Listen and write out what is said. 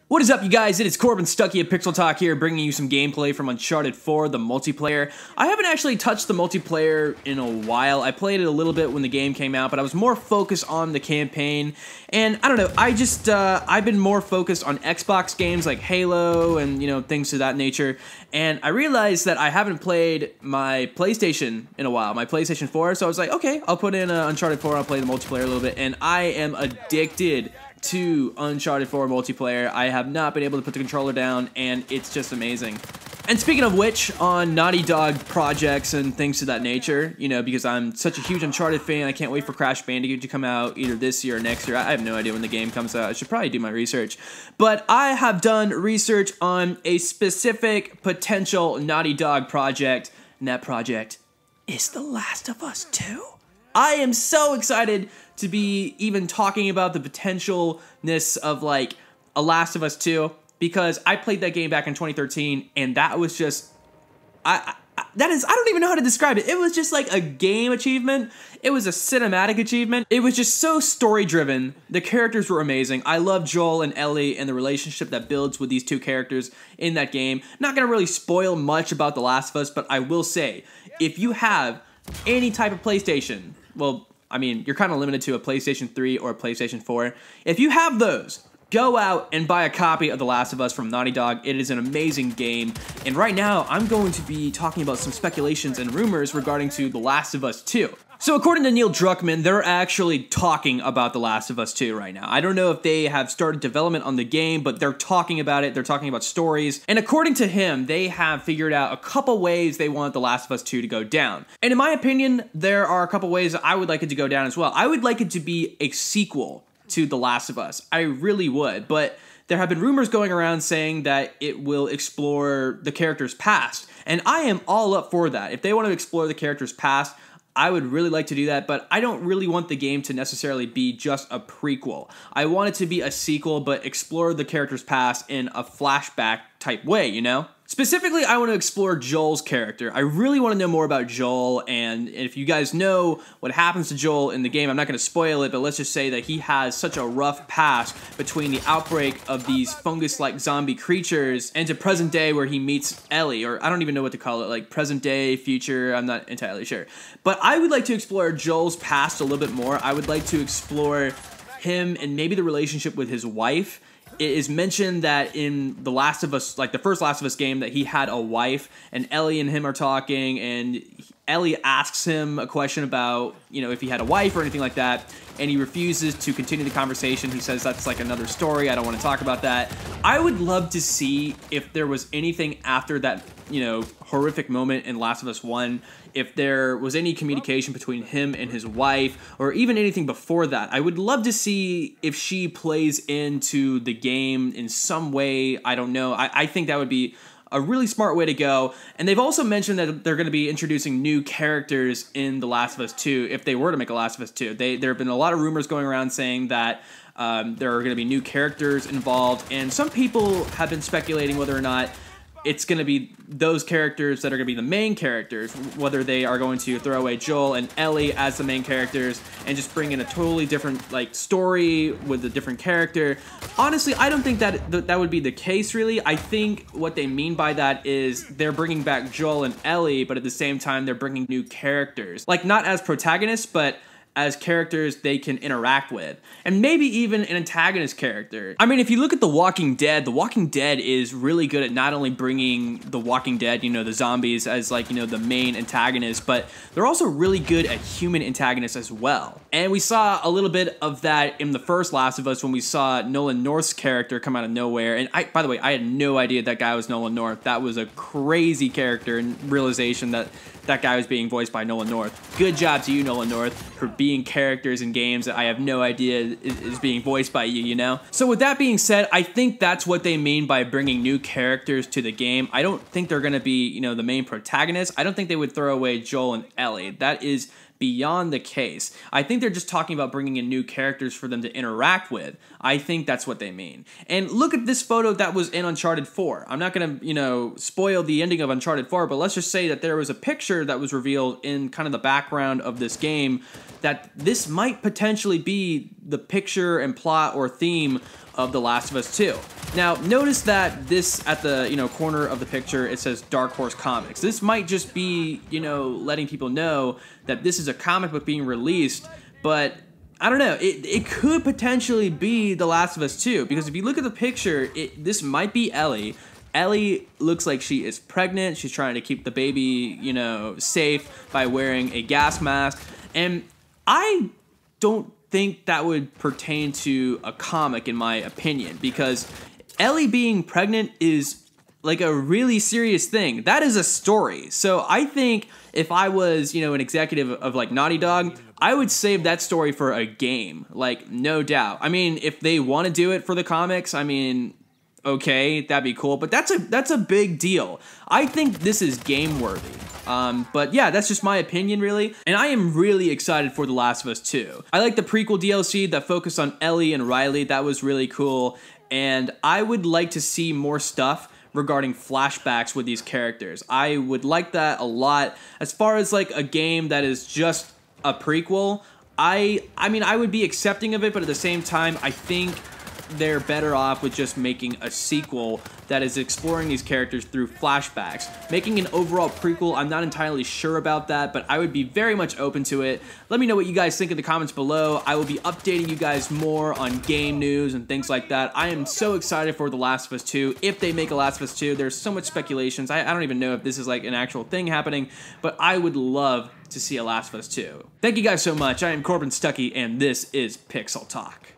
What is up, you guys? It is Corbin Stuckey of Pixel Talk here, bringing you some gameplay from Uncharted 4, the multiplayer. I haven't actually touched the multiplayer in a while. I played it a little bit when the game came out, but I was more focused on the campaign. And I don't know, I've been more focused on Xbox games like Halo and, things of that nature. And I realized that I haven't played my PlayStation in a while, my PlayStation 4. So I was like, okay, I'll put in Uncharted 4, I'll play the multiplayer a little bit. And I am addicted to Uncharted 4 multiplayer. I have not been able to put the controller down, and it's just amazing. And speaking of which, on Naughty Dog projects and things of that nature, because I'm such a huge Uncharted fan, I can't wait for Crash Bandicoot to come out either this year or next year. I have no idea when the game comes out. I should probably do my research. But I have done research on a specific potential Naughty Dog project, and that project is The Last of Us 2. I am so excited to be even talking about the potentialness of like a Last of Us 2, because I played that game back in 2013, and that was just, I don't even know how to describe it. It was just like a game achievement. It was a cinematic achievement. It was just so story driven. The characters were amazing. I love Joel and Ellie and the relationship that builds with these two characters in that game. Not gonna really spoil much about The Last of Us, but I will say, if you have any type of PlayStation, well, I mean, you're kind of limited to a PlayStation 3 or a PlayStation 4. If you have those, go out and buy a copy of The Last of Us from Naughty Dog. It is an amazing game. And right now, I'm going to be talking about some speculations and rumors regarding to The Last of Us 2. So according to Neil Druckmann, they're actually talking about The Last of Us 2 right now. I don't know if they have started development on the game, but they're talking about it. They're talking about stories. And according to him, they have figured out a couple ways they want The Last of Us 2 to go down. And in my opinion, there are a couple ways I would like it to go down as well. I would like it to be a sequel to The Last of Us. I really would. But there have been rumors going around saying that it will explore the character's past. And I am all up for that. If they want to explore the character's past, I would really like to do that, but I don't really want the game to necessarily be just a prequel. I want it to be a sequel, but explore the character's past in a flashback type way, Specifically, I want to explore Joel's character. I really want to know more about Joel, and if you guys know what happens to Joel in the game, I'm not going to spoil it, but let's just say that he has such a rough past between the outbreak of these fungus-like zombie creatures and to present day where he meets Ellie, or I don't even know what to call it, like present day, future, I'm not entirely sure. But I would like to explore Joel's past a little bit more. I would like to explore him and maybe the relationship with his wife. It is mentioned that in The Last of Us, like the first Last of Us game, that he had a wife, and Ellie and him are talking, and Ellie asks him a question about, if he had a wife or anything like that, and he refuses to continue the conversation. He says that's like another story, I don't want to talk about that. I would love to see if there was anything after that, horrific moment in Last of Us 1, if there was any communication between him and his wife, or even anything before that. I would love to see if she plays into the game in some way. I don't know. I think that would be a really smart way to go. And they've also mentioned that they're going to be introducing new characters in The Last of Us 2 if they were to make a Last of Us 2. There have been a lot of rumors going around saying that there are going to be new characters involved, and some people have been speculating whether or not it's going to be those characters that are going to be the main characters, whether they are going to throw away Joel and Ellie as the main characters and just bring in a totally different story with a different character. Honestly, I don't think that would be the case, really. I think what they mean by that is they're bringing back Joel and Ellie, but at the same time, they're bringing new characters. Like, not as protagonists, but as characters they can interact with. And maybe even an antagonist character. I mean, if you look at The Walking Dead is really good at not only bringing The Walking Dead, the zombies as the main antagonist, but they're also really good at human antagonists as well. And we saw a little bit of that in the first Last of Us when we saw Nolan North's character come out of nowhere. And by the way, I had no idea that guy was Nolan North. That was a crazy character and realization that that guy was being voiced by Nolan North. Good job to you, Nolan North, for being characters in games that I have no idea is being voiced by you, So with that being said, I think that's what they mean by bringing new characters to the game. I don't think they're going to be, the main protagonist. I don't think they would throw away Joel and Ellie. That is beyond the case. I think they're just talking about bringing in new characters for them to interact with. I think that's what they mean. And look at this photo that was in Uncharted 4. I'm not going to, spoil the ending of Uncharted 4, but let's just say that there was a picture that was revealed in kind of the background of this game that this might potentially be the picture and plot or theme of The Last of Us 2. Now, notice that this, at the, corner of the picture, it says Dark Horse Comics. This might just be, letting people know that this is a comic book being released, but I don't know, it could potentially be The Last of Us 2, because if you look at the picture, this might be Ellie. Ellie looks like she is pregnant. She's trying to keep the baby, safe by wearing a gas mask. And I don't think that would pertain to a comic, in my opinion, because Ellie being pregnant is like a really serious thing. That is a story. So I think if I was, an executive of like Naughty Dog, I would save that story for a game, like no doubt. I mean, if they want to do it for the comics, I mean, okay, that'd be cool, but that's a big deal. I think this is game worthy. But yeah, that's just my opinion, really. And I am really excited for The Last of Us 2. I like the prequel DLC that focused on Ellie and Riley. That was really cool. And I would like to see more stuff regarding flashbacks with these characters. I would like that a lot. As far as like a game that is just a prequel, I mean, I would be accepting of it, but at the same time, I think they're better off with just making a sequel that is exploring these characters through flashbacks. Making an overall prequel, I'm not entirely sure about that, but I would be very much open to it. Let me know what you guys think in the comments below. I will be updating you guys more on game news and things like that. I am so excited for The Last of Us 2. If they make a Last of Us 2, there's so much speculations. I don't even know if this is like an actual thing happening, but I would love to see a Last of Us 2. Thank you guys so much. I am Corbin Stuckey, and this is Pixel Talk.